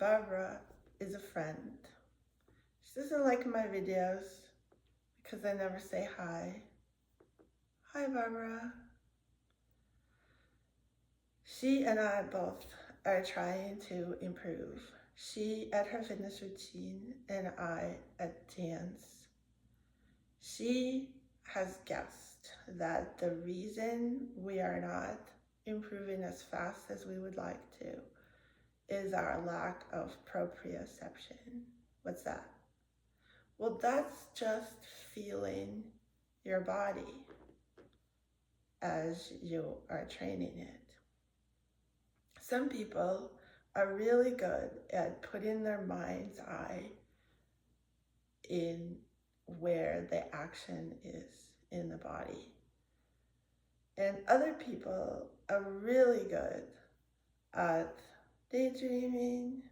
Barbara is a friend. She doesn't like my videos because I never say hi. Hi, Barbara. She and I both are trying to improve. She at her fitness routine and I at dance. She has guessed that the reason we are not improving as fast as we would like to is our lack of proprioception. What's that? Well, that's just feeling your body as you are training it. Some people are really good at putting their mind's eye in where the action is in the body. And other people are really good at daydreaming,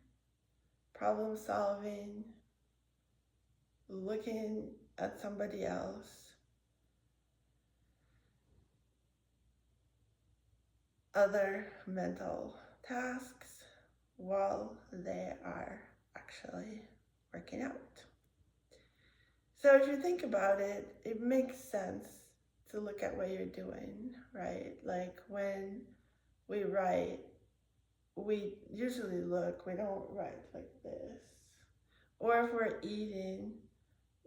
problem solving, looking at somebody else, other mental tasks while they are actually working out. So if you think about it, it makes sense to look at what you're doing, right? Like when we write, we usually look, we don't write like this. Or if we're eating,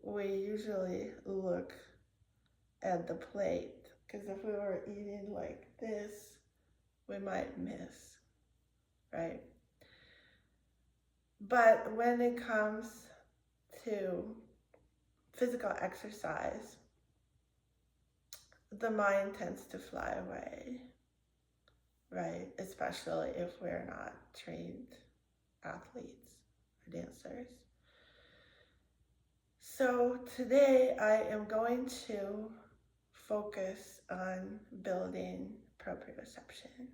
we usually look at the plate, because if we were eating like this, we might miss, right? But when it comes to physical exercise, the mind tends to fly away, right? Especially if we're not trained athletes or dancers. So today I am going to focus on building proprioception,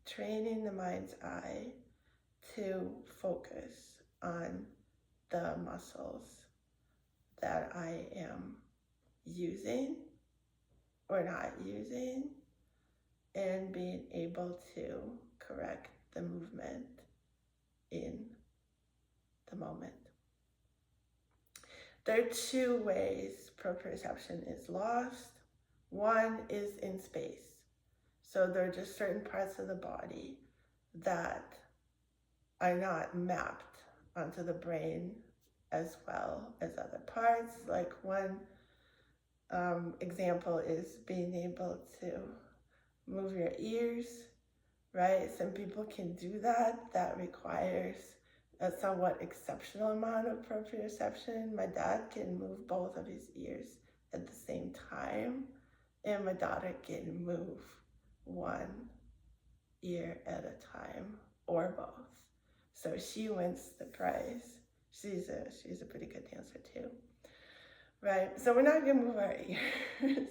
training the mind's eye to focus on the muscles that I am using or not using, and being able to correct the movement in the moment. There are two ways proprioception is lost. One is in space. So there are just certain parts of the body that are not mapped onto the brain as well as other parts. Like one example is being able to move your ears, right? Some people can do that. That requires a somewhat exceptional amount of proprioception. My dad can move both of his ears at the same time, and my daughter can move one ear at a time or both. So she wins the prize. She's a pretty good dancer too, right? So we're not gonna move our ears,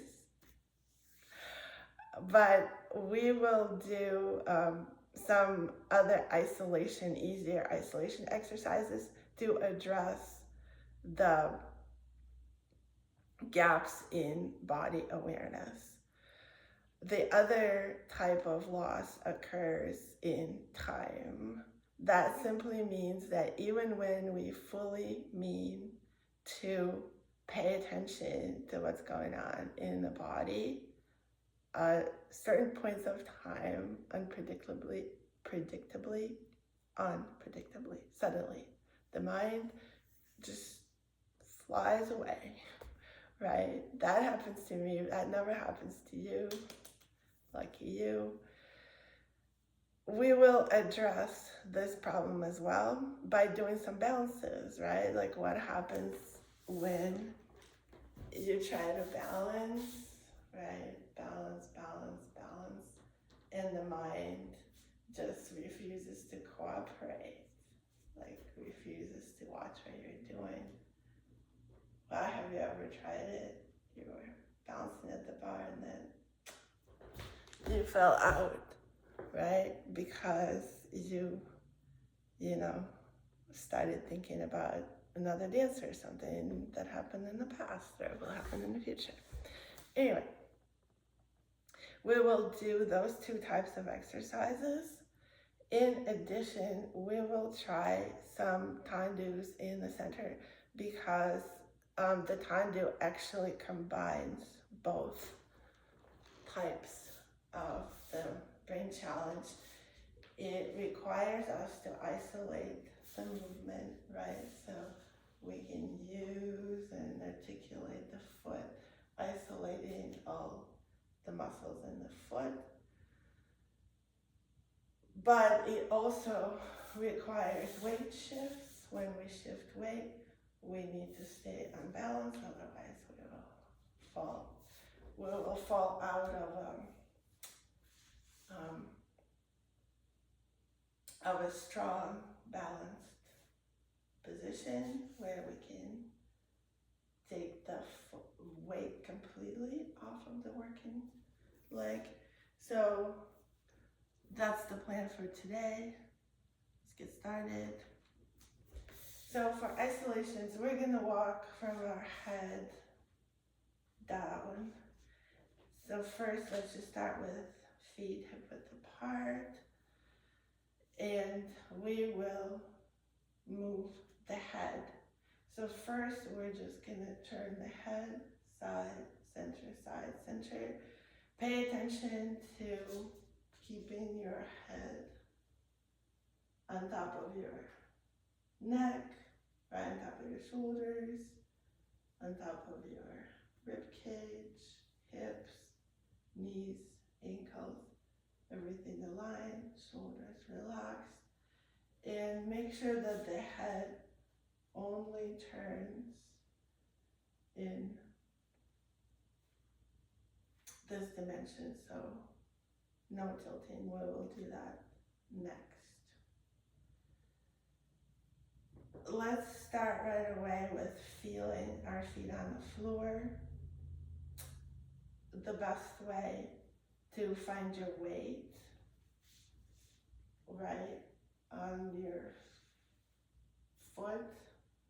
but we will do some other easier isolation exercises to address the gaps in body awareness. The other type of loss occurs in time. That simply means that even when we fully mean to pay attention to what's going on in the body, certain points of time, unpredictably, suddenly, the mind just flies away, right? That happens to me. That never happens to you. Lucky you. We will address this problem as well by doing some balances, right? Like what happens when you try to balance, right? Balance, and the mind just refuses to cooperate, like refuses to watch what you're doing. Well, have you ever tried it? You were bouncing at the bar and then you fell out, right? Because you started thinking about another dancer or something that happened in the past or will happen in the future. Anyway, we will do those two types of exercises, In addition, we will try some Tendus in the center because the Tendu actually combines both types of the brain challenge. It requires us to isolate the movement, right? So we can use and articulate the foot, isolating all the muscles in the foot. But it also requires weight shifts. When we shift weight, we need to stay unbalanced, otherwise we will fall out of a strong, balanced position where we can take the weight completely off of the working leg. So that's the plan for today. Let's get started. So for isolations, we're gonna walk from our head down. So first, let's just start with feet hip width apart. And we will move the head. So first, we're just gonna turn the head, side, center. Pay attention to keeping your head on top of your neck, right on top of your shoulders, on top of your rib cage, hips, knees, ankles, everything aligned, shoulders relaxed. And make sure that the head only turns in this dimension, so no tilting. We will do that next. Let's start right away with feeling our feet on the floor. The best way to find your weight, right, on your foot,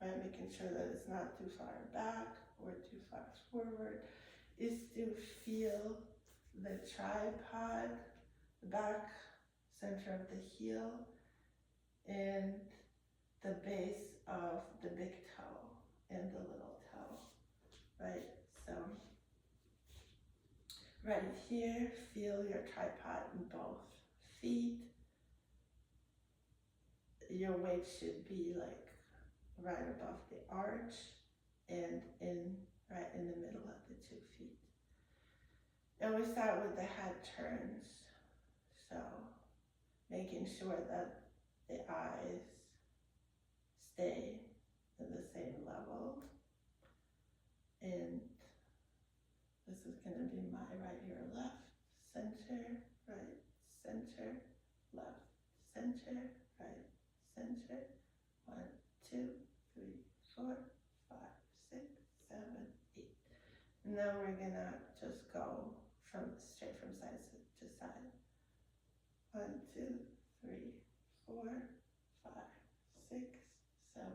right, making sure that it's not too far back or too far forward, is to feel the tripod, the back center of the heel, and the base of the big toe and the little toe, right? So right here, feel your tripod in both feet. Your weight should be like right above the arch and right in the middle of the 2 feet. And we start with the head turns. So making sure that the eyes stay at the same level. And this is going to be my right ear, left, center, right, center, left, center, right, center. 1, 2, 3, 4, 5, 6, 7, 8. And then we're gonna just go straight from side to side. 1, 2, 3, 4, 5, 6, 7,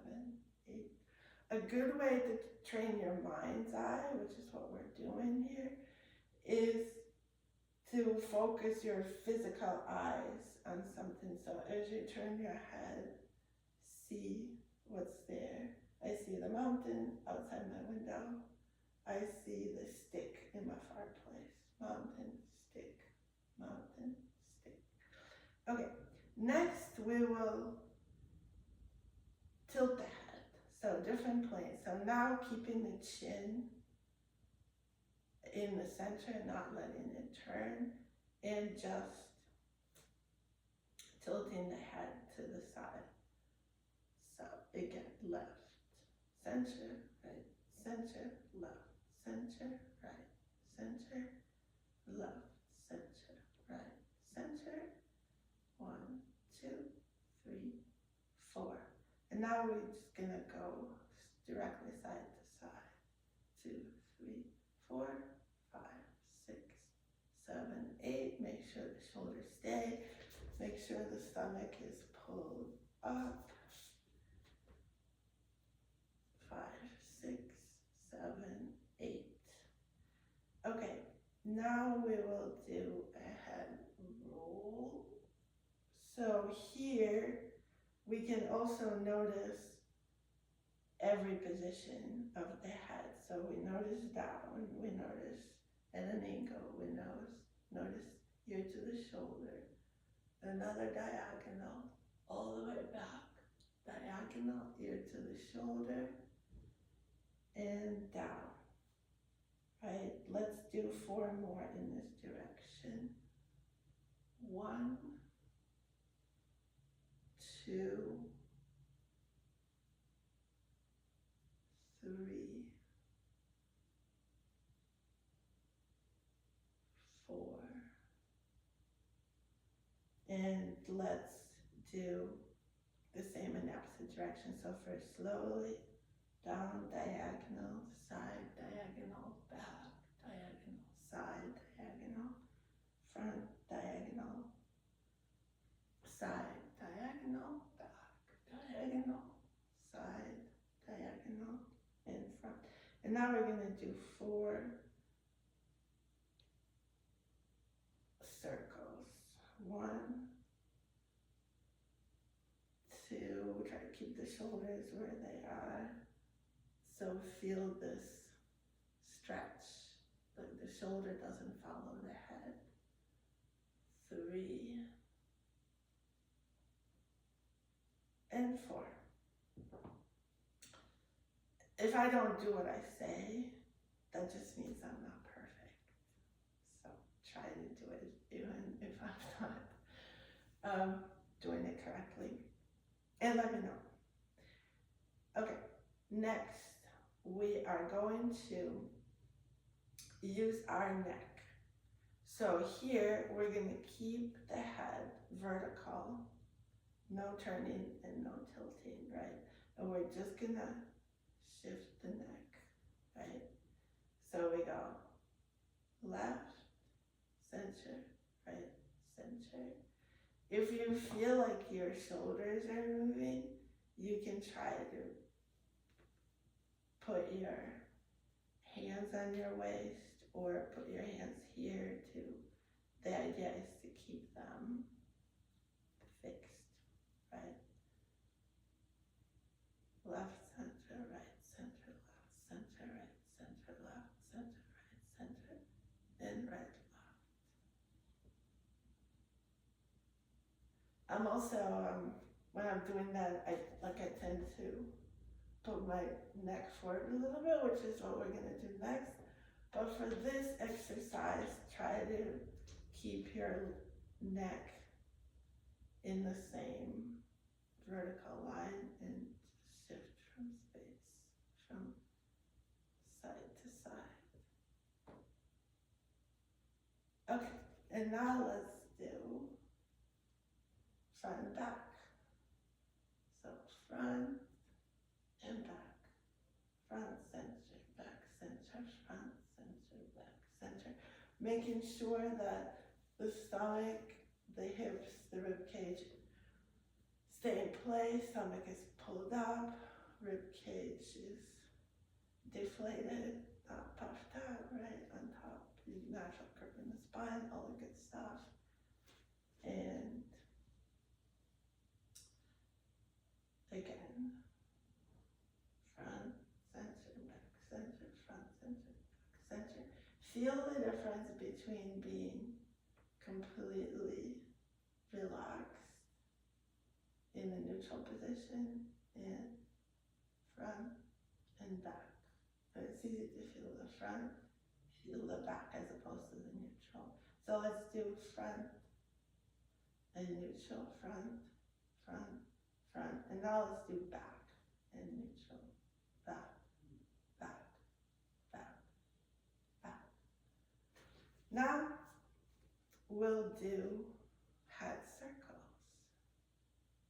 8. A good way to train your mind's eye, which is what we're doing here, is to focus your physical eyes on something. So as you turn your head, see what's there. I see the mountain outside my window. I see the stick in my fireplace. Mountain, stick, mountain, stick. Okay, next we will tilt the head. So different planes. So now keeping the chin in the center, not letting it turn, and just tilting the head to the side. So again, left, center, right, center, left, center, right, center, left, center, right, center. 1, 2, 3, 4. And now we're just gonna go directly side to side. 2, 3, 4, 5, 6, 7, 8. Make sure the shoulders stay. Make sure the stomach is pulled up. 5, 6, 7, 8. Okay, now we will do a head roll. So So here we can also notice every position of the head. So we notice down, we notice at an angle, we notice here to the shoulder, another diagonal, all the way back, diagonal, ear to the shoulder, and down, right? Let's do 4 more in this direction. 1, 2, 3, 4, and let's do the same in opposite direction. So first slowly, down, diagonal, side, diagonal, back, diagonal, side, diagonal, front, diagonal, side, diagonal, back, diagonal, side, diagonal, and front. And now we're going to do 4 circles. 1, 2, try to keep the shoulders where they are. So feel this stretch, like the shoulder doesn't follow the head. 3, and 4. If I don't do what I say, that just means I'm not perfect. So try to do it even if I'm not doing it correctly. And let me know. Okay, next we are going to use our neck. So here we're going to keep the head vertical, no turning and no tilting, right? And we're just going to shift the neck, right? So we go left, center, right, center. If you feel like your shoulders are moving, you can try to put your hands on your waist or put your hands here too. The idea is to keep them fixed, right? Left, center, right, center, left, center, right, center, left, center, right, center, and right, left. I'm also, when I'm doing that, I tend to put my neck forward a little bit, which is what we're gonna do next. But for this exercise, try to keep your neck in the same vertical line and shift from space, from side to side. Okay, and now let's do front and back. So front and back, front, center, back, center, front, center, back, center. Making sure that the stomach, the hips, the rib cage stay in place. Stomach is pulled up, rib cage is deflated, not puffed out, right on top. Natural curve in the spine, all the good stuff. And again, front, center, back, center, front, center, back, center. Feel the difference between being completely relaxed in the neutral position and front and back. But it's easy to feel the front, feel the back as opposed to the neutral. So let's do front and neutral, front, front, front. And now let's do back and neutral, back, back, back, back. Now we'll do head circles,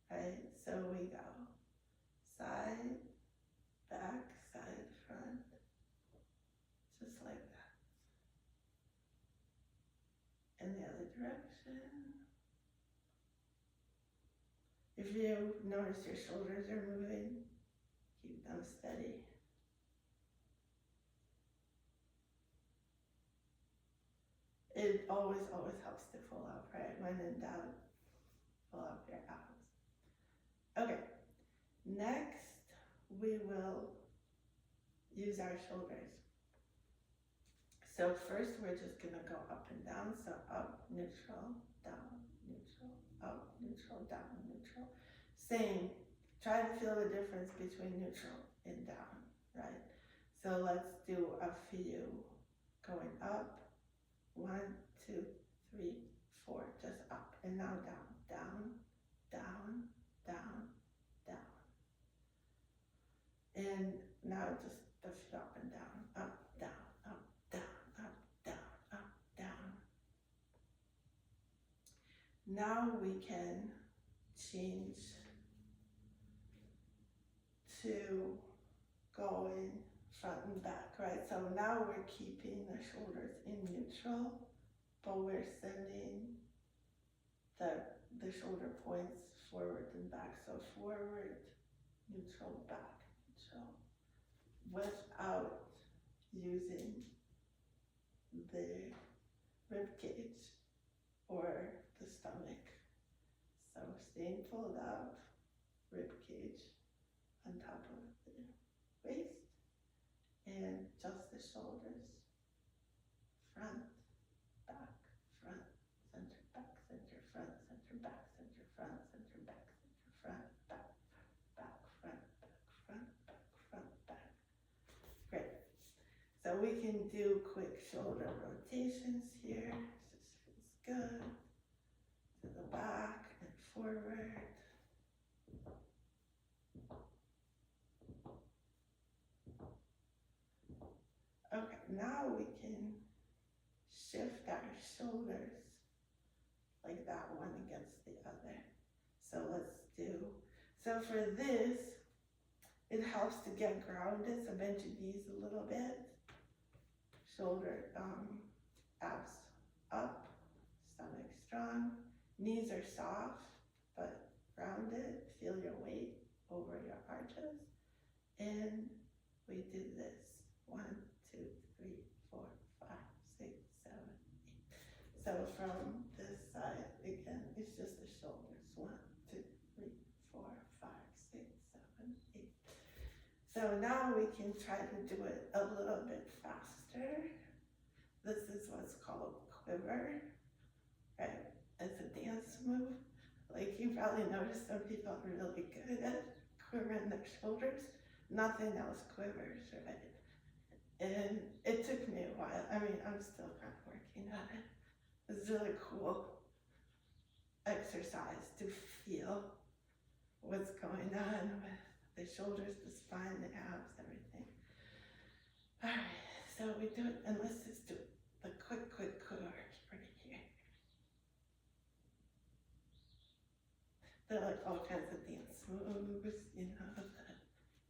right? So we go side, back, side, front, just like that. In the other direction. If you notice your shoulders are moving, keep them steady. It always helps to pull out, right? When in doubt, pull up your abs. Okay, next we will use our shoulders. So first we're just gonna go up and down. So up, neutral, down, neutral, up, neutral, down, neutral. Same, try to feel the difference between neutral and down, right? So let's do a few going up. 1, 2, 3, 4, just up. And now down, down, down, down, down. And now just the feet up and down, up, down, up, down, up, down, up, down. Now we can change to going front and back, right? So now we're keeping the shoulders in neutral, but we're sending the shoulder points forward and back. So forward, neutral, back, neutral, without using the rib cage or the stomach. So staying pulled up, rib cage on top of the waist, and just the shoulders, front, back, front, center, back, center, front, center, back, center, front, center, back, center, front, back, back, front, back, front, back, front, back. Great. So we can do quick shoulder rotations here. This feels good. To the back and forward. Okay, now we can shift our shoulders like that one against the other. So let's do, so for this, it helps to get grounded, so bend your knees a little bit. Shoulder, abs up, stomach strong. Knees are soft, but grounded. Feel your weight over your arches. And we do this. 1, 2, 3, 4, 5, 6, 7, 8. So from this side, again, it's just the shoulders. 1, 2, 3, 4, 5, 6, 7, 8. So now we can try to do it a little bit faster. This is what's called quiver, right? It's a dance move. Like you probably noticed some people are really good at quivering their shoulders. Nothing else quivers, right? And it took me a while. I mean, I'm still kind of working on it. It's really cool exercise to feel what's going on with the shoulders, the spine, the abs, everything. All right, so we do it, and let's just do the quick quivers right here. They're like all kinds of dance moves, you know, that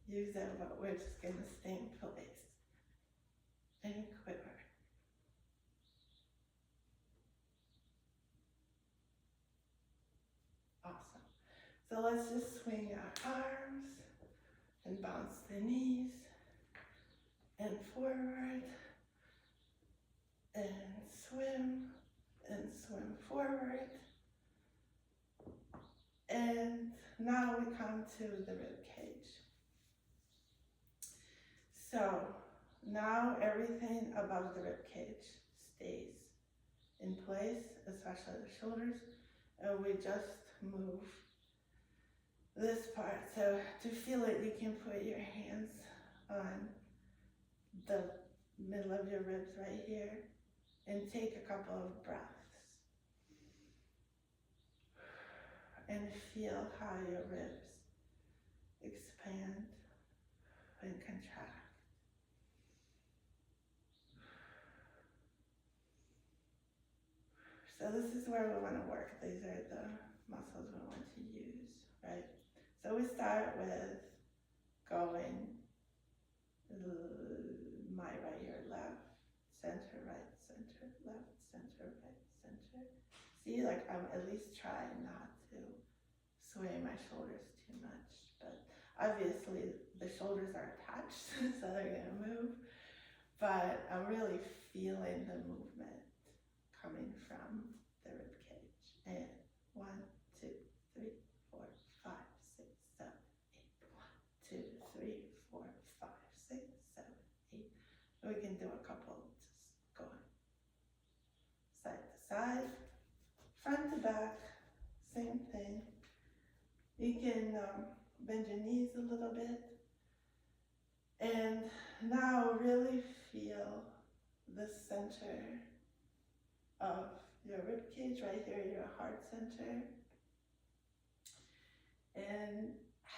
use them, but we're just gonna stay in place and quiver. Awesome. So let's just swing our arms and bounce the knees and forward and swim forward. And now we come to the rib cage. So now everything above the rib cage stays in place, especially the shoulders, and we just move this part. So to feel it, you can put your hands on the middle of your ribs right here and take a couple of breaths and feel how your ribs expand and contract. So this is where we want to work. These are the muscles we want to use, right? So we start with going my right, your left, center, right, center, left, center, right, center. See, like I'm at least trying not to sway my shoulders too much, but obviously the shoulders are attached, so they're gonna move, but I'm really feeling the movement coming from the rib cage. And 1, 2, You can bend your knees a little bit. And now really feel the center of your rib cage, right here, your heart center. And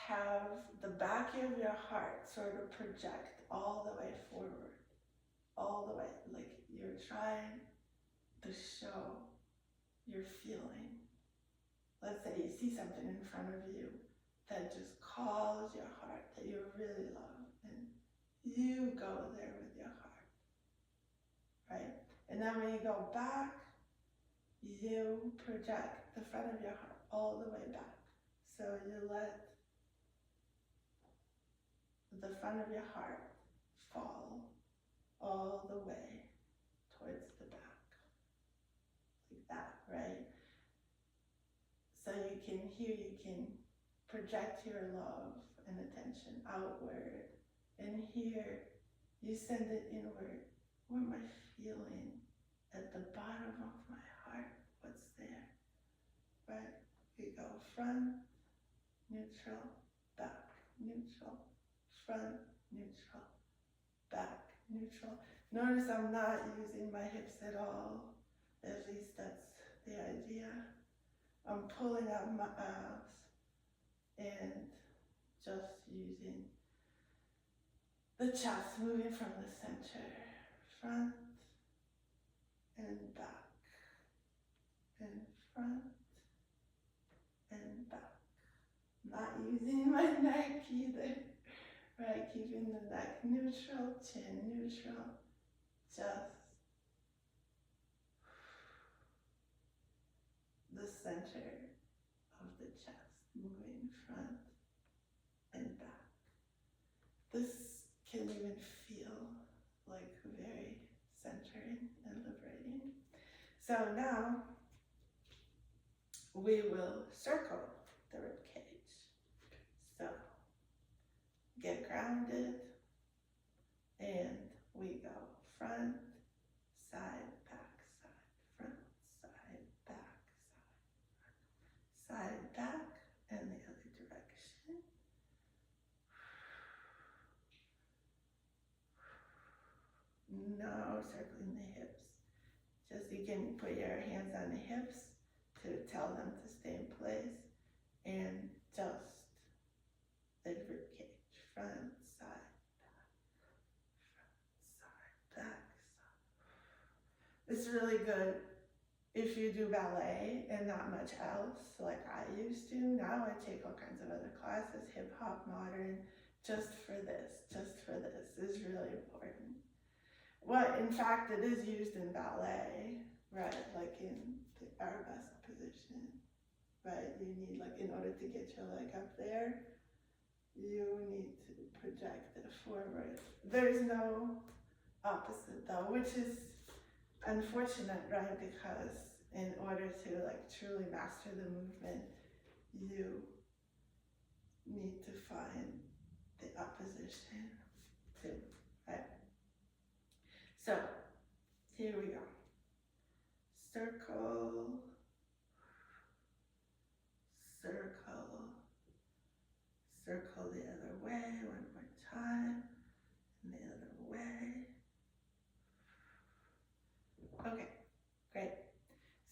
have the back of your heart sort of project all the way forward, all the way, like you're trying to show you're feeling. Let's say you see something in front of you that just calls your heart, that you really love, and you go there with your heart, right? And then when you go back, you project the front of your heart all the way back. So you let the front of your heart fall all the way towards the back, like that, right? So you can project your love and attention outward, and here you send it inward. What am I feeling at the bottom of my heart? What's there, right? You go front, neutral, back, neutral, front, neutral, back, neutral. Notice I'm not using my hips at all. At least that's the idea. I'm pulling out my abs and just using the chest, moving from the center, front and back, and front and back. Not using my neck either, right? Keeping the neck neutral, chin neutral, just the center of the chest, moving front and back. This can even feel like very centering and liberating. So now we will circle the rib cage. So get grounded, and we go front, side, back, side, front, side, back, side, back, and the other direction. No circling the hips. Just you can put your hands on the hips to tell them to stay in place, and just the rib cage, front, side, back, side. It's really good if you do ballet and not much else, like I used to. Now I take all kinds of other classes, hip hop, modern, just for this is really important. Well, in fact, it is used in ballet, right? Like in the arabesque position, right? You need, like, in order to get your leg up there, you need to project it forward. There's no opposite though, which is unfortunate, right? Because in order to like truly master the movement, you need to find the opposition too, right? So here we go. Circle, circle, circle the other way, one more time, and the other way. Okay, great.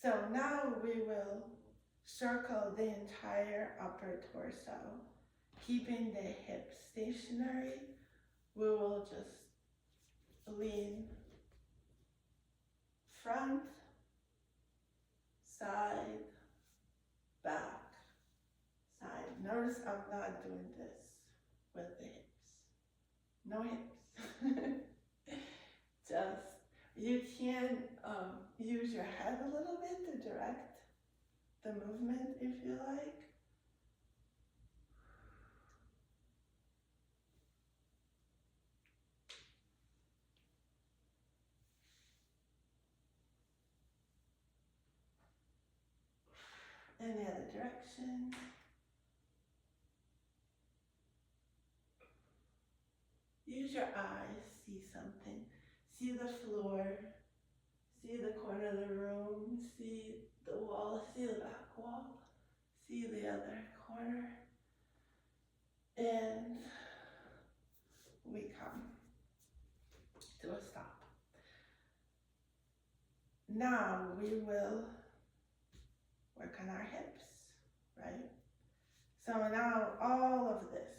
So now we will circle the entire upper torso, keeping the hips stationary. We will just lean front, side, back, side. Notice I'm not doing this with the hips. No hips. Just, you can use your head a little bit to direct the movement if you like. In the other direction. Use your eyes, see something. See the floor, see the corner of the room, see the wall, see the back wall, see the other corner, and we come to a stop. Now we will work on our hips, right? So now all of this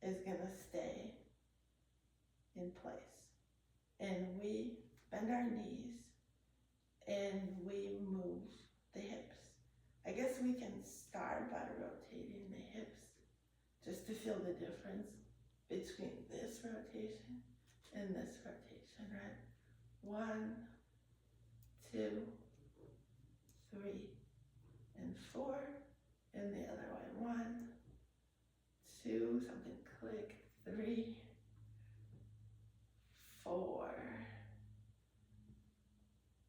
is gonna stay in place. And we bend our knees and we move the hips. I guess we can start by rotating the hips just to feel the difference between this rotation and this rotation, right? 1, 2, 3, and 4, and the other way. 1, 2, something click, 3, 4.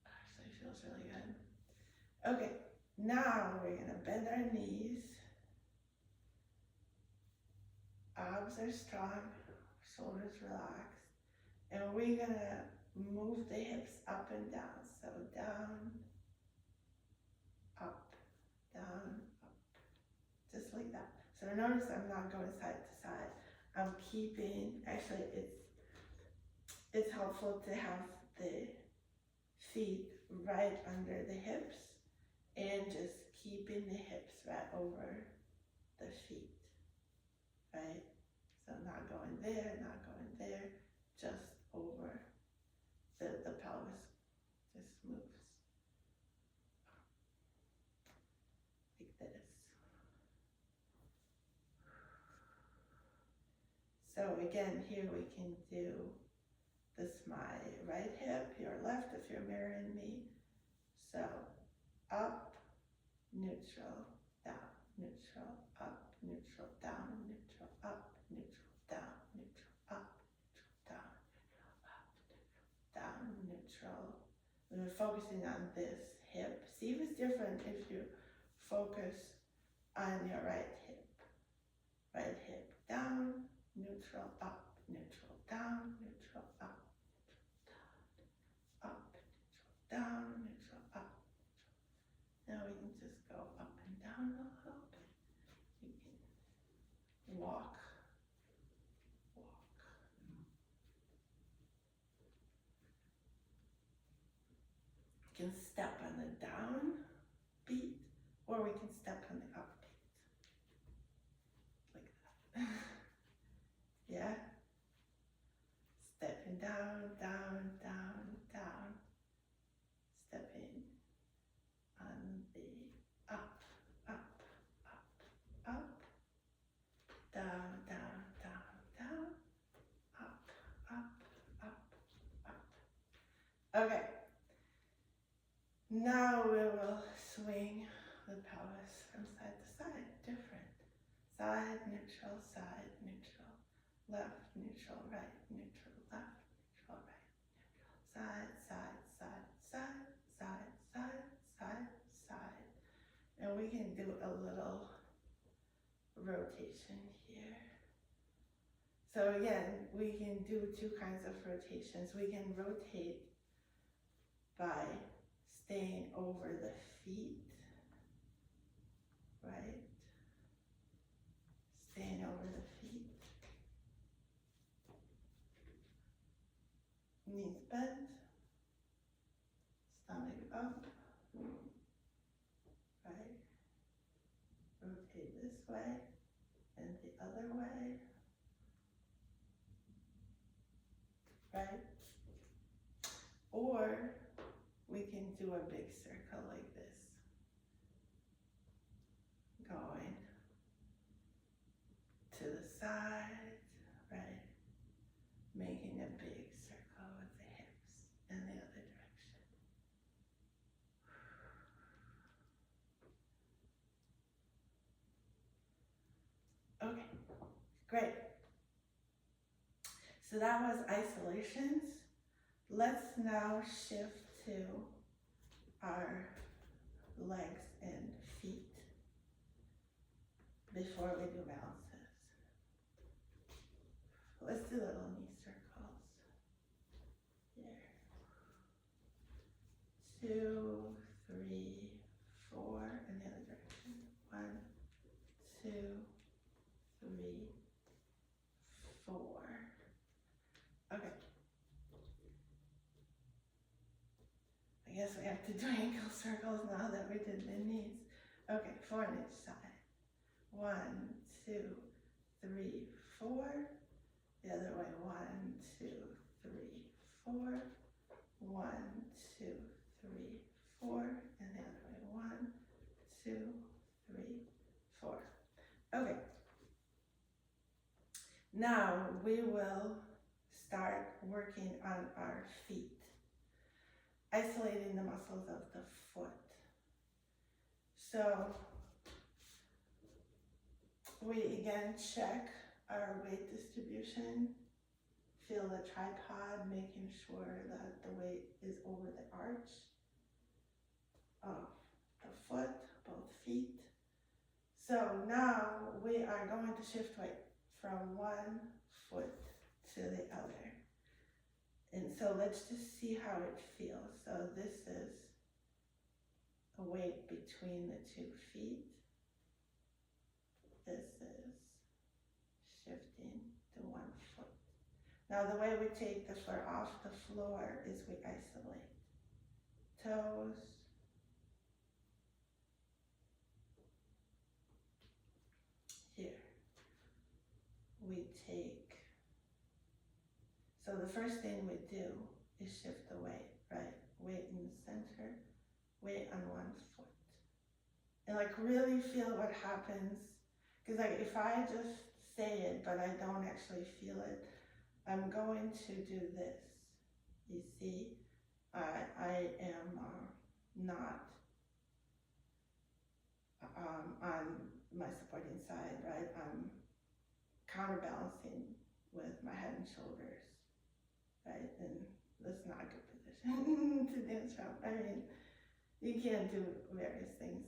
Actually feels really good. Okay, now we're gonna bend our knees. Abs are strong, shoulders relaxed, and we're gonna move the hips up and down. So down, up, down, up, just like that. So notice I'm not going side to side. I'm keeping, actually it's helpful to have the feet right under the hips and just keeping the hips right over the feet, right? So not going there, not going there, just over the pelvis just moves like this. So again, here we can do this, my right hip, your left if you're mirroring me. So up, neutral, down, neutral, up, neutral, down, neutral, up, neutral, down, neutral, up, neutral, down, neutral, up, neutral, down, neutral. We're focusing on this hip. See if it's different if you focus on your right hip. Right hip down, neutral, up, neutral, down, neutral, up, neutral, down, neutral, up, neutral. Now we can just go up and down a little bit. You can walk. We can step on the down beat, or we can step on the up beat. Like that. Yeah? Stepping down, down, down, down. Stepping on the up, up, up, up. Down, down, down, down. Up, up, up, up. Okay. Now we will swing the pelvis from side to side, different. Side, neutral, left, neutral, right, neutral, left, neutral, right, neutral, side, side, side, side, side, side, side, side. And we can do a little rotation here. So again, we can do two kinds of rotations. We can rotate by staying over the feet, right? Staying over the feet. Knees bent, stomach up, right? Rotate this way and the other way, right? Or we can do a big circle like this, going to the side, right? Making a big circle with the hips in the other direction. Okay, great. So that was isolations. Let's now shift to our legs and feet before we do balances. Let's do little knee circles. Here. 2, 3, 4. to do ankle circles now that we did the knees. Okay, 4 on each side. 1, 2, 3, 4. The other way. 1, 2, 3, 4. 1, 2, 3, 4. And the other way. 1, 2, 3, 4. Okay. Now we will start working on our feet, isolating the muscles of the foot. So we again check our weight distribution, feel the tripod, making sure that the weight is over the arch of the foot, both feet. So now we are going to shift weight from one foot to the other. And so let's just see how it feels. So this is a weight between the 2 feet. This is shifting to 1 foot. Now the way we take the foot off the floor is we isolate toes, here. We take, so the first thing we do is shift the weight, right? Weight in the center, weight on 1 foot. And like really feel what happens. Because like if I just say it, but I don't actually feel it, I'm going to do this. You see, I am not on my supporting side, right? I'm counterbalancing with my head and shoulders, right? And that's not a good position to dance from. I mean, you can do various things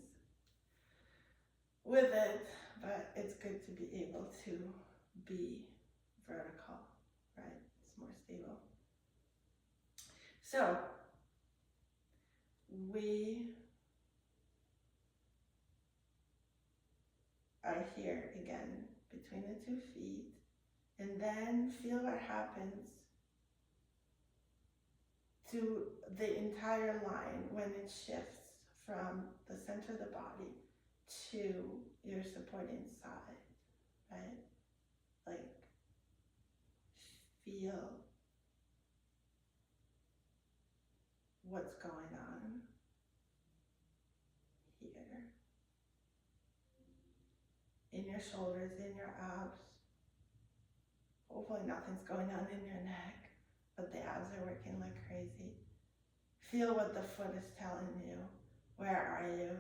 with it, but it's good to be able to be vertical, right? It's more stable. So we are here again between the 2 feet, and then feel what happens to the entire line when it shifts from the center of the body to your supporting side, right? Like feel what's going on here. In your shoulders, in your abs. Hopefully nothing's going on in your neck, but the abs are working like crazy. Feel what the foot is telling you. Where are you?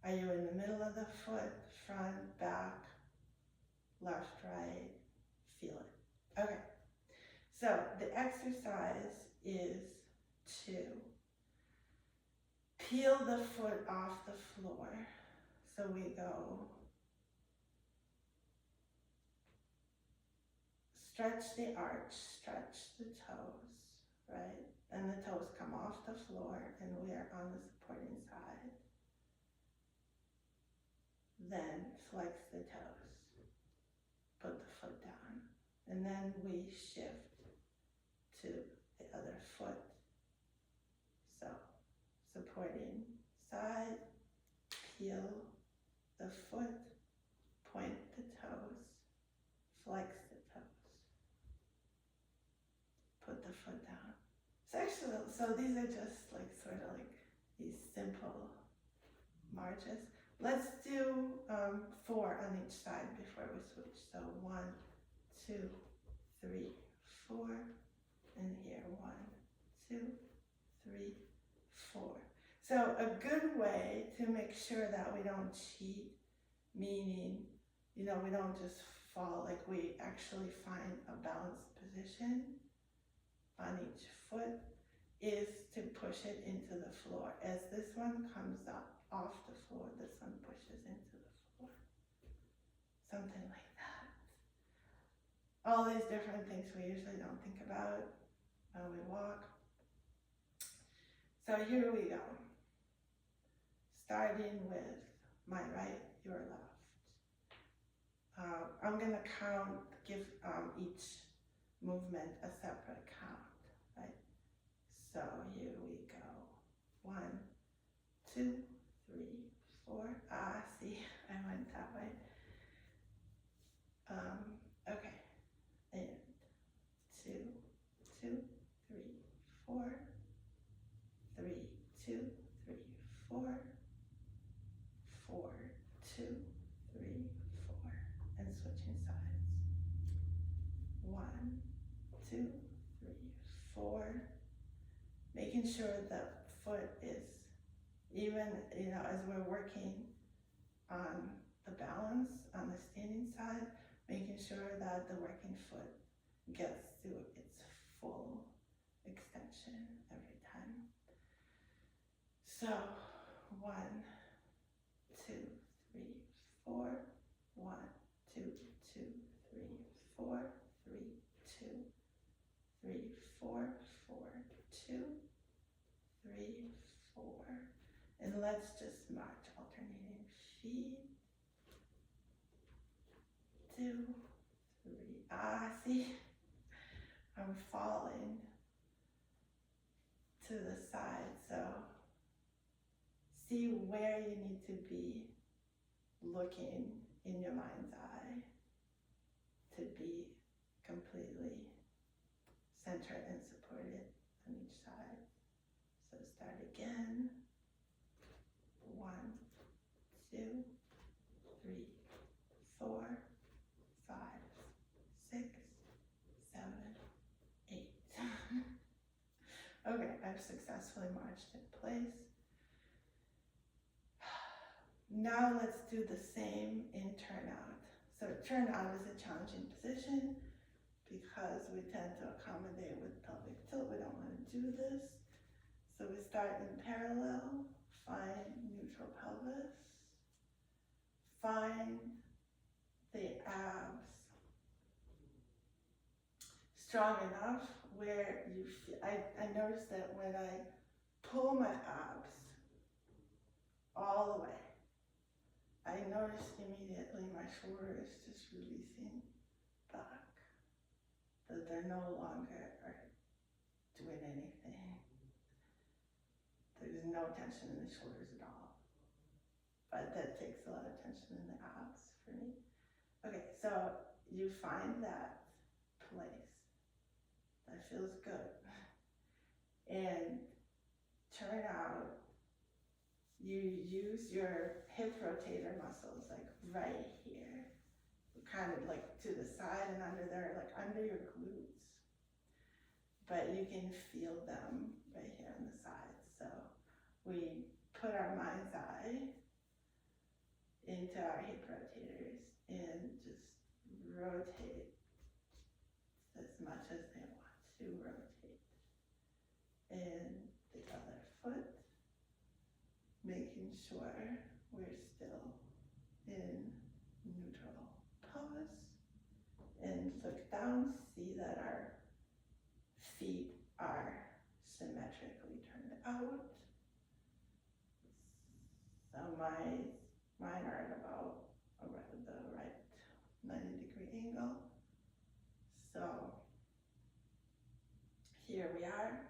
Are you in the middle of the foot, front, back, left, right? Feel it. Okay. So the exercise is to peel the foot off the floor. So we go stretch the arch, stretch the toes, right? And the toes come off the floor and we are on the supporting side. Then flex the toes, put the foot down, and then we shift to the other foot. So supporting side, peel the foot, point the toes, flex the toes, put the foot down. So actually, so these are just like sort of like these simple marches. Let's do 4 on each side before we switch. So 1, 2, 3, 4, and here 1, 2, 3, 4. So a good way to make sure that we don't cheat, meaning, you know, we don't just fall, like we actually find a balanced position on each foot, is to push it into the floor. As this one comes up off the floor, this one pushes into the floor. Something like that. All these different things we usually don't think about when we walk. So here we go. Starting with my right, your left. I'm gonna count, give each movement a separate count, right? So here we go. 1, 2, 3, 4. Ah, see, I went that way. Okay, and 2, 2, 3, 4, 3, 2, 3, 4, 4, 2, 3, 4, and switching sides. 1, 2, 3, 4. Making sure the foot is even, as we're working on the balance on the standing side, making sure that the working foot gets to its full extension every time. So 1, 2, 3, 4, 1, 2, 2, 3, 4, 3, 2, 3, 4, 4, 2, 3, 4. And let's just march alternating feet. 2, 3. Ah, see, I'm falling to the side, so see where you need to be looking in your mind's eye to be completely centered and supported on each side. So start again. 1, 2, 3, 4, 5, 6, 7, 8. Okay, I've successfully marched in place. Now let's do the same in turnout. So turnout is a challenging position because we tend to accommodate with pelvic tilt. We don't want to do this. So we start in parallel, find neutral pelvis, find the abs strong enough where you feel, I notice that when I pull my abs all the way, I notice immediately my shoulders just releasing back, that they're no longer doing anything. There's no tension in the shoulders at all, but that takes a lot of tension in the abs for me. Okay, so you find that place that feels good, and turn out. You use your hip rotator muscles like right here, kind of like to the side and under there, like under your glutes. But you can feel them right here on the sides. So we put our mind's eye into our hip rotators and just rotate as much as they want to rotate. And the other foot, making sure we're still in neutral pelvis, and look down, see that our feet are symmetrically turned out. So mine are at about the right 90-degree angle. So here we are,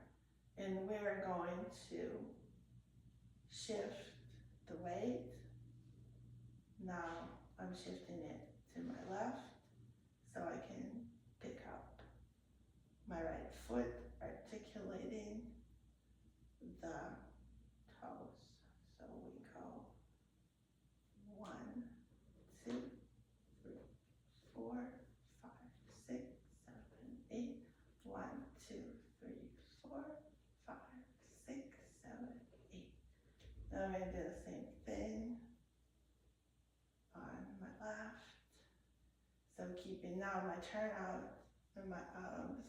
and we're going to shift the weight. Now I'm shifting it to my left so I can pick up my right foot, articulating the toes. So we go 1, 2, 3, 4, 5, 6, 7, 8. 1, 2, 3, 4, 5, 6, 7, 8. Now I'm going to do the same thing on my left. So keeping now my turnout and my abs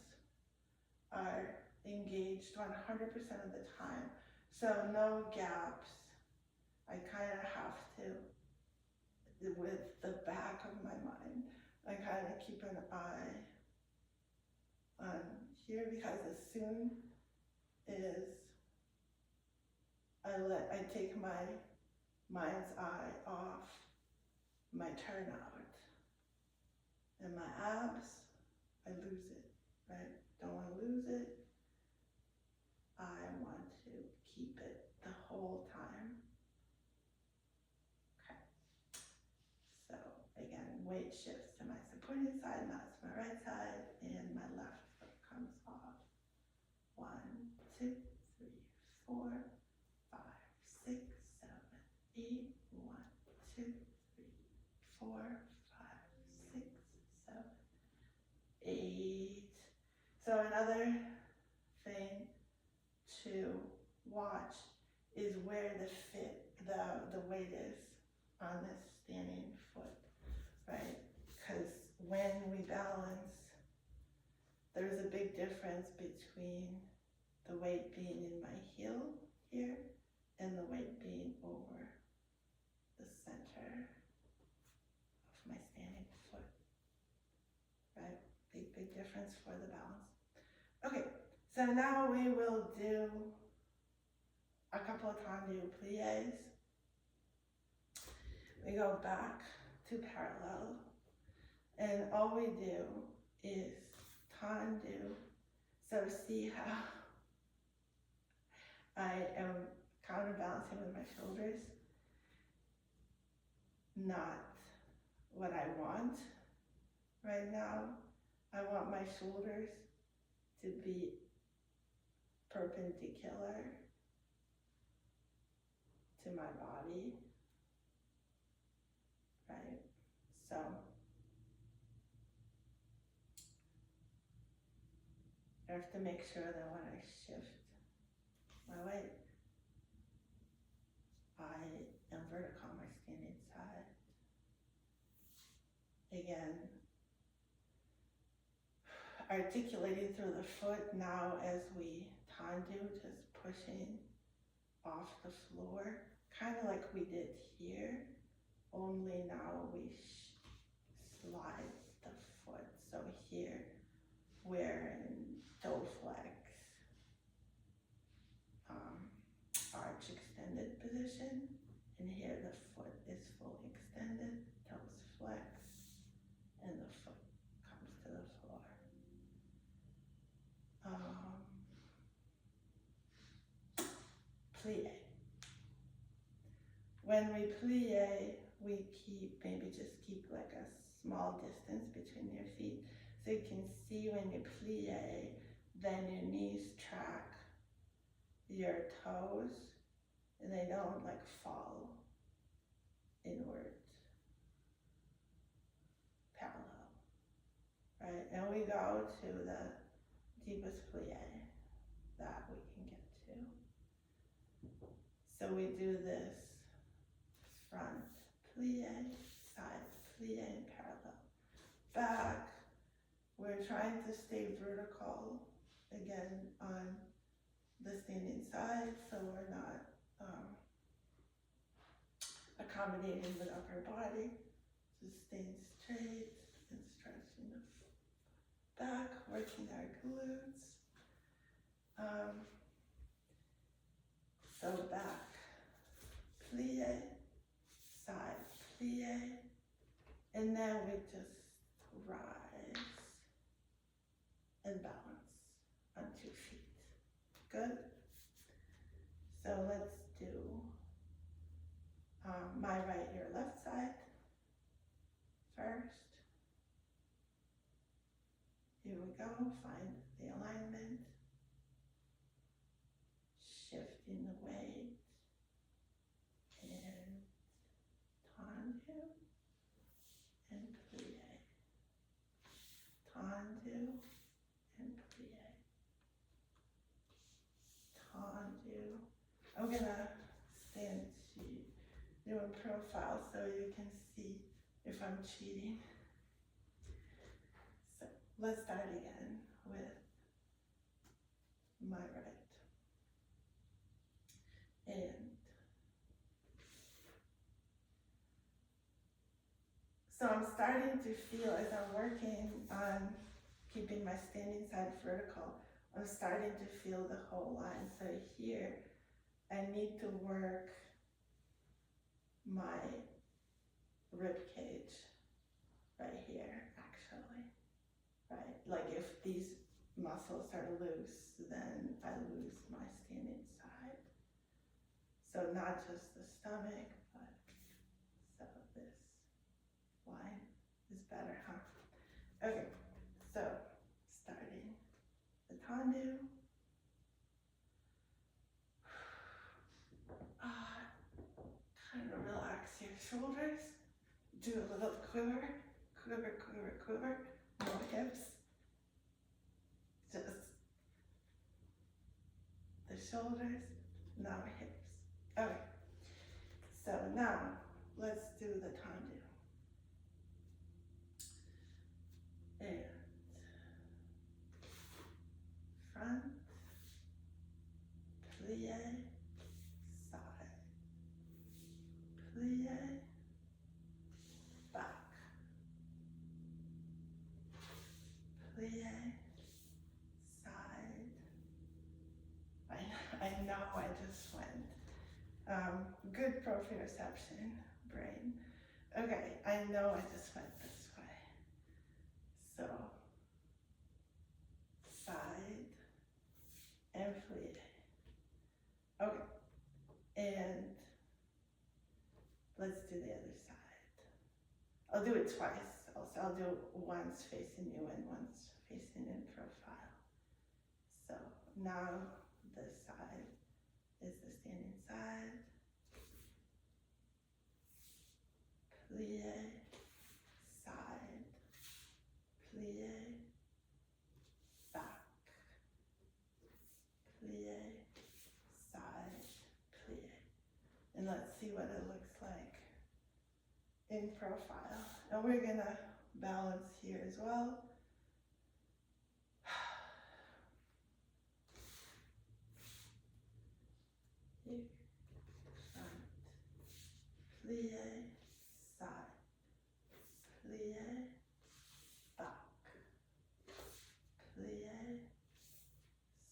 are engaged 100% of the time. So no gaps. I kind of have to, with the back of my mind, I kind of keep an eye on here, because as soon as I take my mind's eye off my turnout and my abs, I lose it, right? Don't want to lose it. I want to keep it whole time. Okay. So again, weight shifts to my supporting side, not to my right side, and my left foot comes off. 1, 2, 3, 4, 5, 6, 7, 8. 1, 2, 3, 4, 5, 6, 7, 8. So another thing to watch is where the weight is on this standing foot, right? Because when we balance, there's a big difference between the weight being in my heel here and the weight being over the center of my standing foot, right? Big difference for the balance. Okay, so now we will do a couple of tendu pliés. We go back to parallel, and all we do is tendu. So see how I am counterbalancing with my shoulders, not what I want right now. I want my shoulders to be perpendicular to my body, right? So I have to make sure that when I shift my weight, I am vertical on my standing side. Again, articulating through the foot now as we tendu, just pushing off the floor, kind of like we did here, only now we slide the foot. So here we're in toe flex, arch extended position, and here the foot is fully extended, toes flex, and the foot comes to the floor. Plié. When we plié, we keep like a small distance between your feet. So you can see when you plié, then your knees track your toes and they don't like fall inward, parallel, right? And we go to the deepest plié that we can get to. So we do this front plié, side plié, and parallel. Back, we're trying to stay vertical again on the standing side, so we're not accommodating the upper body. Just staying straight and stretching the back, working our glutes. So back, plié, side plié, and then we just rise and balance on 2 feet. Good? So let's do my right, your left side first. Here we go, find the alignment, shifting the weight, and tendu, and plié, tendu, and plié, tendu. I'm gonna stand to do in profile so you can see if I'm cheating. So let's start again with my right. And so I'm starting to feel, as I'm working on keeping my standing side vertical, I'm starting to feel the whole line. So here, I need to work my rib cage right here, actually, right? Like if these muscles are loose, then I lose my standing side. So not just the stomach, but so this line is better, huh? Okay, so starting the Tendu. Kind of relax your shoulders. Do a little quiver, quiver, quiver, quiver. No hips. Just the shoulders, no hips. Okay. So now let's do the Tendu. And front, plié, side, plié, back, plié, side. I know I just went. Good proprioception, brain. Okay, I know I just went this way. So, side and plié. Okay, and let's do the other side. I'll do it twice. Also, I'll do once facing you and once facing in profile. So now this side is the standing side. Plié, side, plié, back, plié, side, plié. And let's see what it looks like in profile. And we're gonna balance here as well. Here, front, plié, side, plié, back, plié,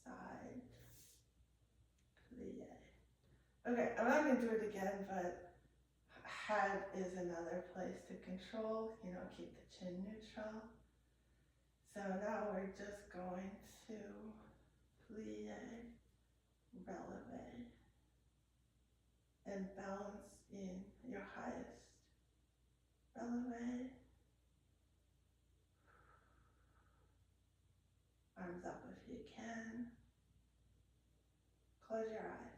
side, plié. Okay, I'm not gonna do it again, but head is another place to control, keep the chin neutral. So now we're just going to plié, relevé, and balance in your highest relevé. Arms up if you can. Close your eyes.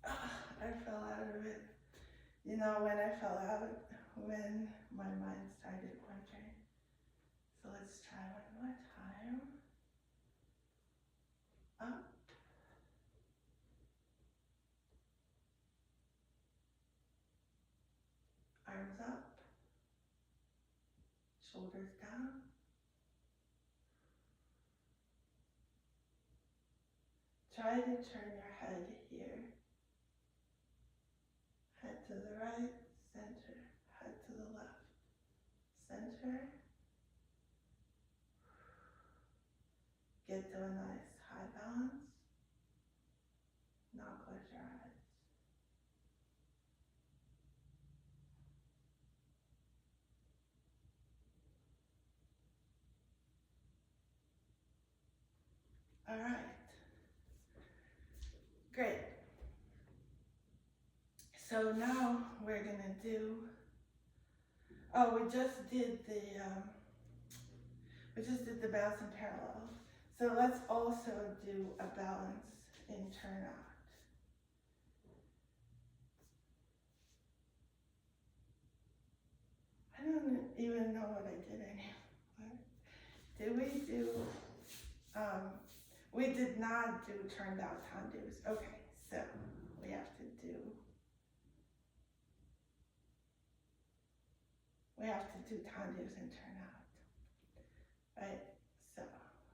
I fell out of it. When I fell out, when my mind started wandering. So let's try one more time. Up. Arms up. Shoulders down. Try to turn your head here. Head to the right, center. Head to the left, center. Get to a nice high balance. Now close your eyes. All right. Great. So now we're gonna do, we just did the balance and parallel. So let's also do a balance in turnout. I don't even know what I did anymore. Did we do, we did not do turned out tendus. Okay, so we have to do tendus and turnout, right? So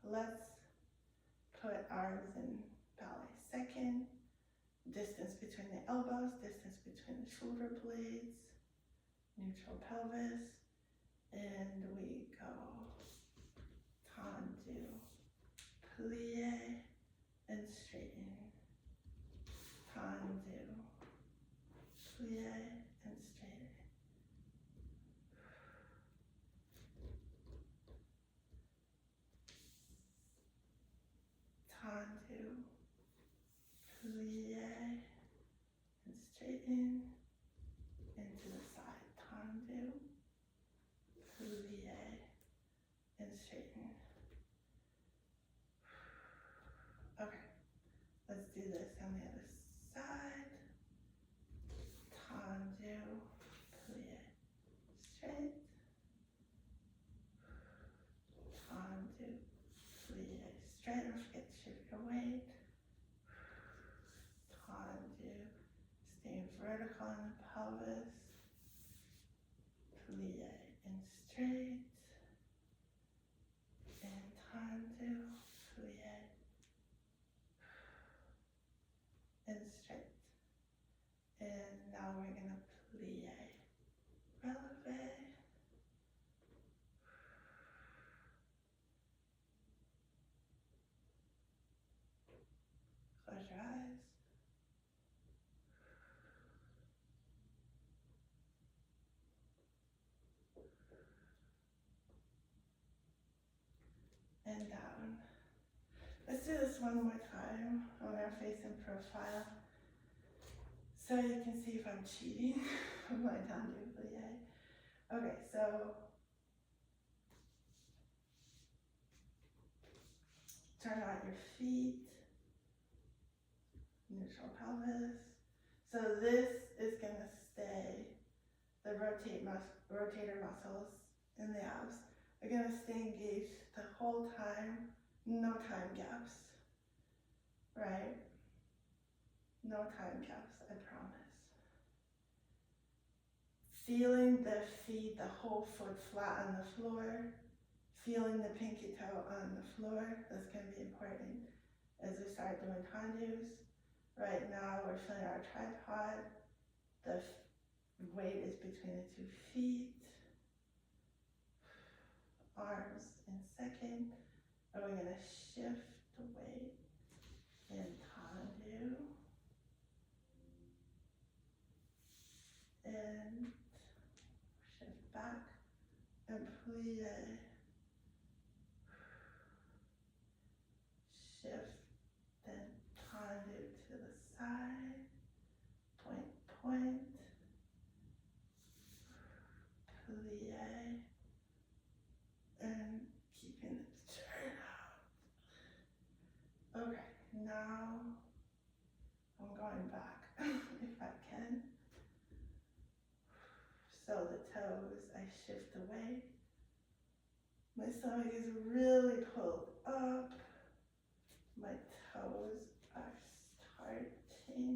let's put arms in ballet second, distance between the elbows, distance between the shoulder blades, neutral pelvis, and we go tendu, plié, and straighten, tendu, plié, and straighten. on the other side. Tendu, plié, straight. Tendu, plié, straight. Don't forget to shift your weight. Tendu, staying vertical in the pelvis. Plié and straight. And tendu, plié, and straight. And now we're going to plié, relevé. Close your eyes. And down. Let's do this one more time. I'm going to face in profile so you can see if I'm cheating with my tendu, plié. Okay, so turn out your feet, neutral pelvis. So this is going to stay, the rotator muscles in the abs are going to stay engaged the whole time, no time gaps, right? No time gaps, I promise. Feeling the feet, the whole foot flat on the floor, feeling the pinky toe on the floor, that's going to be important as we start doing tendus. Right now we're feeling our tripod, the weight is between the 2 feet, arms in second, and we're going to shift the weight in tendu, and shift back, and plié, shift, then tendu to the side, point, point, plié, and keeping the turn out. Okay, now I'm going back if I can. So the toes, I shift away. My stomach is really pulled up. My toes are starting.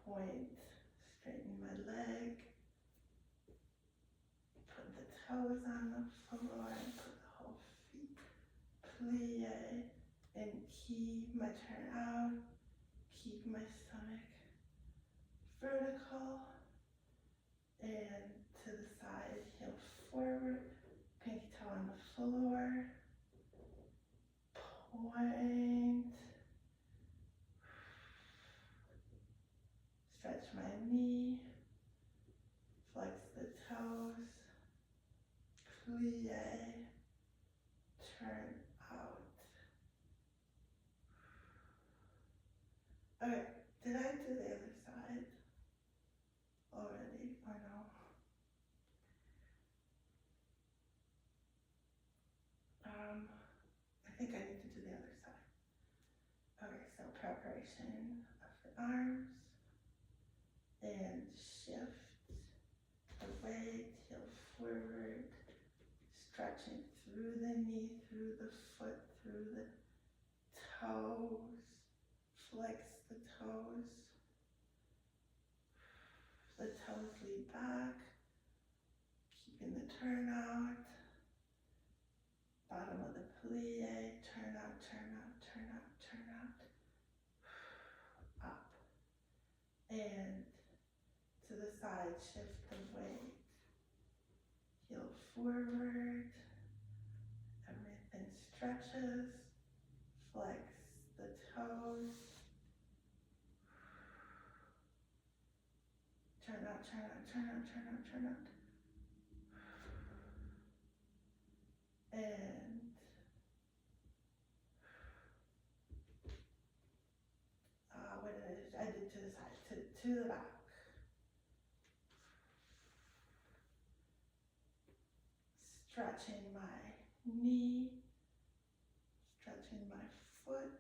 Point, straighten my leg. Put the toes on the floor and put the whole feet. Plié and keep my turn out. Keep my stomach vertical. And to the side, heel forward. Pinky toe on the floor. Point. Stretch my knee. Flex the toes. Plié. Turn out. Okay, did I do the other side already or no? I think I need to do the other side. Okay, so preparation of the arms and shift the weight, heel forward, stretching through the knee, through the foot, through the toes, flex the toes lead back, keeping the turn out, bottom of the plié, turn out, turn out, turn out, turn out, up, and to the side, shift the weight, heel forward, everything stretches, flex the toes, turn out, turn out, turn out, turn out, turn out, and what did I do? I did to the side, to the back. Stretching my knee, stretching stretching my foot.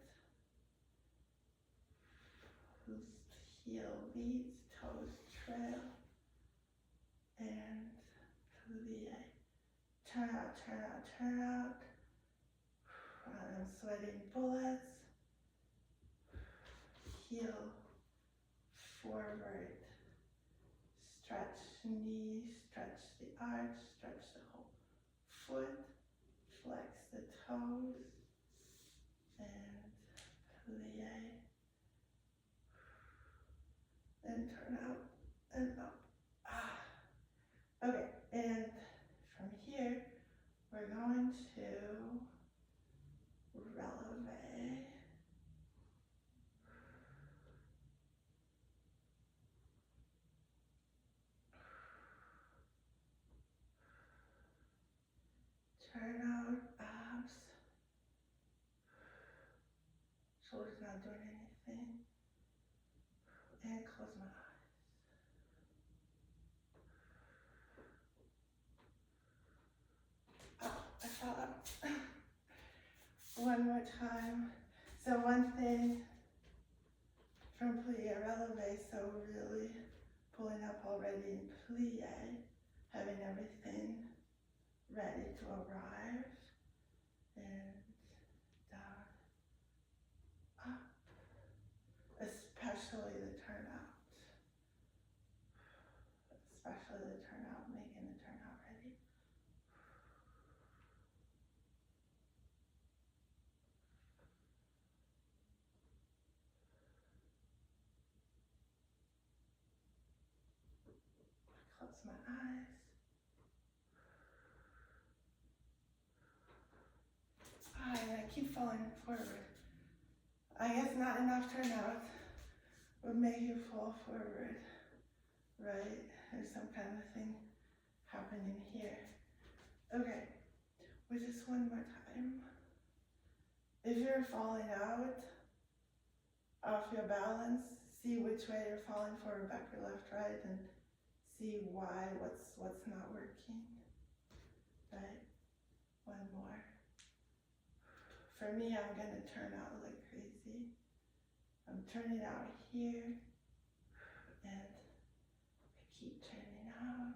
Heel leads, toes trail, and plié. Turn out, turn out, turn out. I'm sweating bullets. Heel forward. Stretch knee, stretch the arch, stretch the whole foot. Flex the toes. And plié. Then turn out and up. Okay, and from here, we're going to relevé. Turn out, abs. Shoulders not doing anything. And close my eyes. Oh, I fell out. One more time. So one thing from plié relevé, so really pulling up already in plié, having everything ready to arrive, and down, up, especially the turnout, making the turnout ready. Close my eyes. And I keep falling forward. I guess not enough turnout would make you fall forward, right? There's some kind of thing happening here. Okay, with just one more time. If you're falling out off your balance, see which way you're falling forward, back or left, right, and see why, what's not working, right? One more. For me, I'm gonna turn out like crazy. I'm turning out here, and I keep turning out.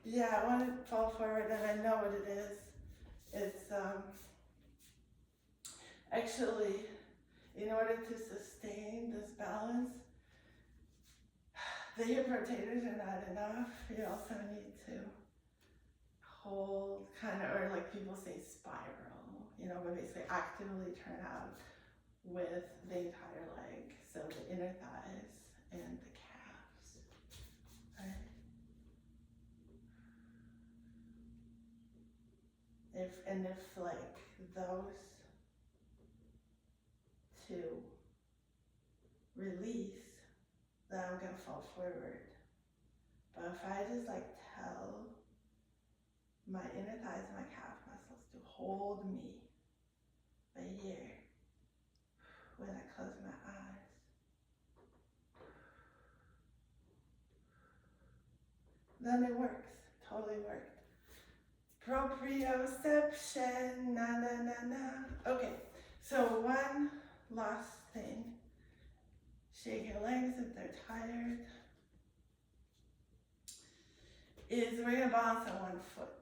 Yeah, I want to fall forward, and I know what it is. It's actually, in order to sustain this balance, the hip rotators are not enough. You also need to hold kind of, or like people say spiral, but basically actively turn out with the entire leg. So the inner thighs and the calves, right? If like those two release, then I'm gonna fall forward. But if I just like tell my inner thighs and my calf muscles to hold me right here when I close my eyes, then it works, totally worked. Proprioception, na na na na. Okay, so one last thing. Shake your legs if they're tired. Is we're gonna balance on one foot.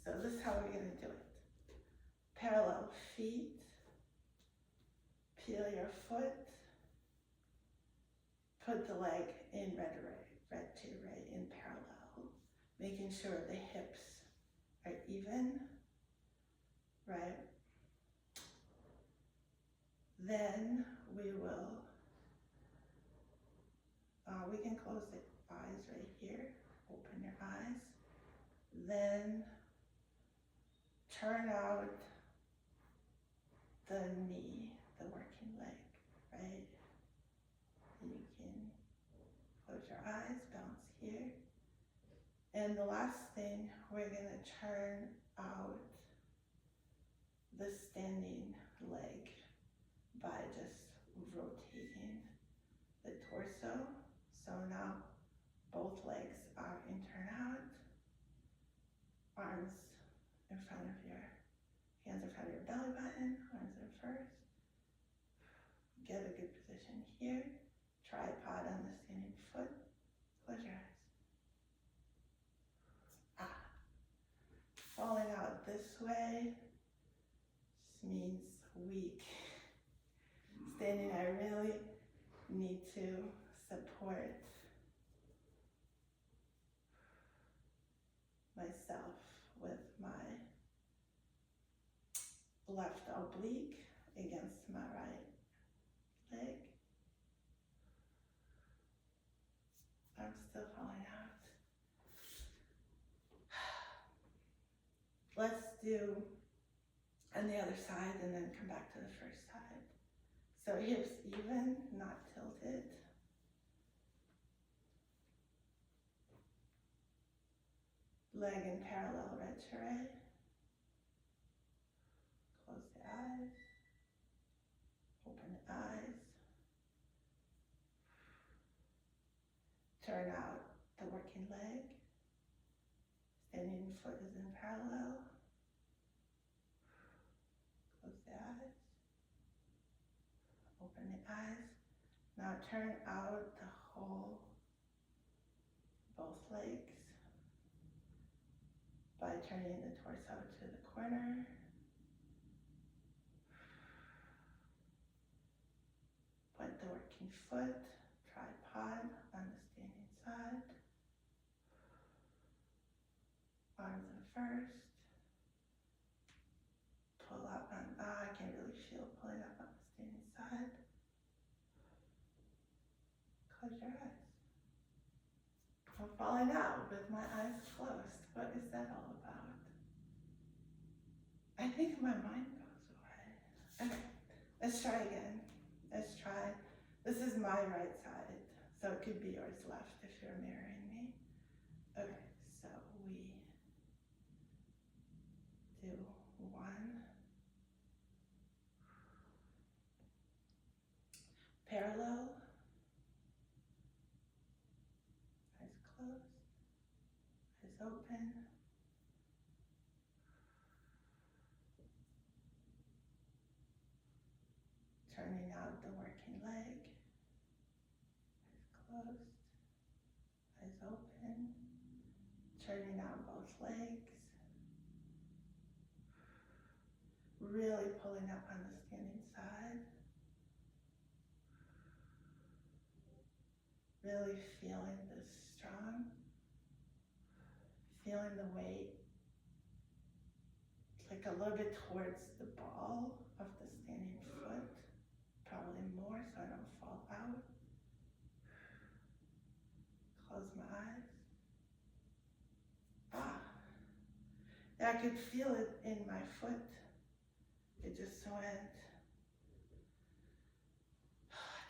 So this is how we're gonna do it. Parallel feet. Peel your foot. Put the leg in retiré in parallel, making sure the hips are even, right? Then we will, we can close the eyes right here, open your eyes, then turn out the knee, the working leg, right? And you can close your eyes, bounce here. And the last thing, we're gonna turn out the standing leg, now both legs are in turnout. Arms in front of your, hands in front of your belly button, arms in first. Get a good position here. Tripod on the standing foot. Close your eyes. Falling out this way just means weak. Standing, I really need to support myself with my left oblique against my right leg. I'm still falling out. Let's do on the other side and then come back to the first side. So hips even, not tilted. Leg in parallel retiré. Close the eyes. Open the eyes. Turn out the working leg. Standing foot is in parallel. Close the eyes. Open the eyes. Now turn out the whole, both legs, by turning the torso to the corner. Put the working foot, tripod on the standing side. Arms in first. Pull up on, I can really feel pulling up on the standing side. Close your eyes. I'm falling out with my eyes closed. What is that all about? I think my mind goes away. Okay, let's try again. Let's try. This is my right side, so it could be yours left if you're mirroring me. Okay, so we do one. Parallel. Eyes closed. Eyes open. Turning out the working leg. Eyes closed. Eyes open. Turning out both legs. Really pulling up on the standing side. Really feeling this strong. Feeling the weight like a little bit towards the ball of the standing foot. Probably more so I don't fall out. Close my eyes. Yeah, I could feel it in my foot. It just went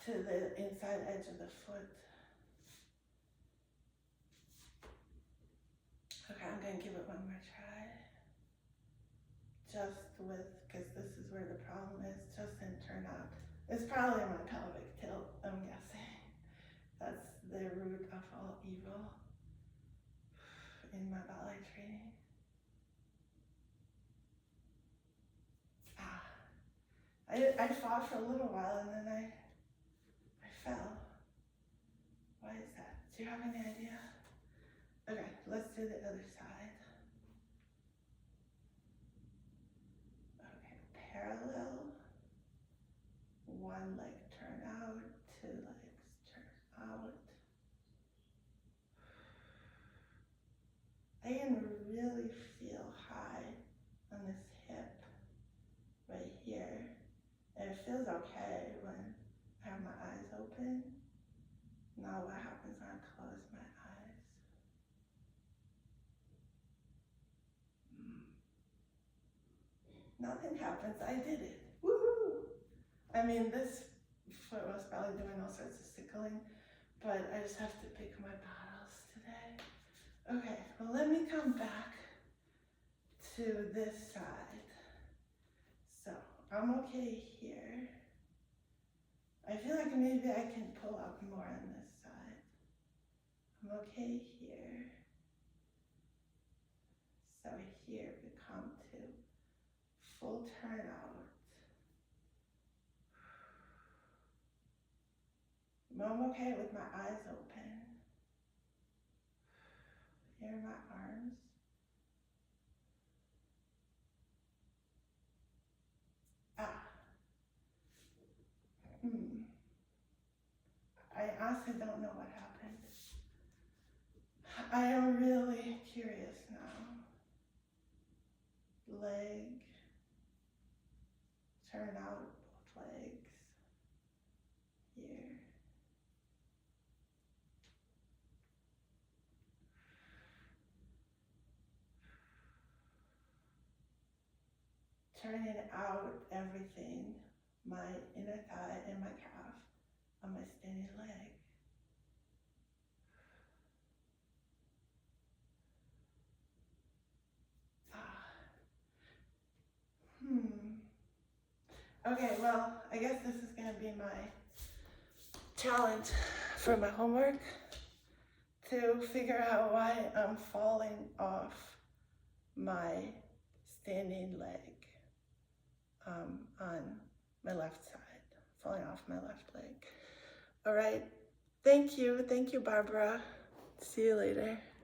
to the inside edge of the foot. Okay, I'm gonna give it one more try. Just with, because this is where the problem is, just in turnout. It's probably my pelvic tilt, I'm guessing. That's the root of all evil in my ballet training. I fought for a little while and then I fell. Why is that? Do you have any idea? Okay, let's do the other side. Okay, parallel. One leg turn out, two legs turn out. I can really feel high on this hip right here. And it feels okay when I have my eyes open. Now what happens when I close my eyes? Nothing happens, I did it. Woohoo! I mean, this foot was probably doing all sorts of sickling, but I just have to pick my battles today. Okay, well let me come back to this side. So, I'm okay here. I feel like maybe I can pull up more on this side. I'm okay here. So here we come to full turnout. I'm okay with my eyes open. Here are my arms. I honestly don't know what happened. I am really curious now. Leg, turn out both legs, here. Turning out everything, my inner thigh and my calf on my standing leg. Okay, well, I guess this is gonna be my challenge for my homework, to figure out why I'm falling off my standing leg on my left side, falling off my left leg. All right, thank you, Barbara. See you later.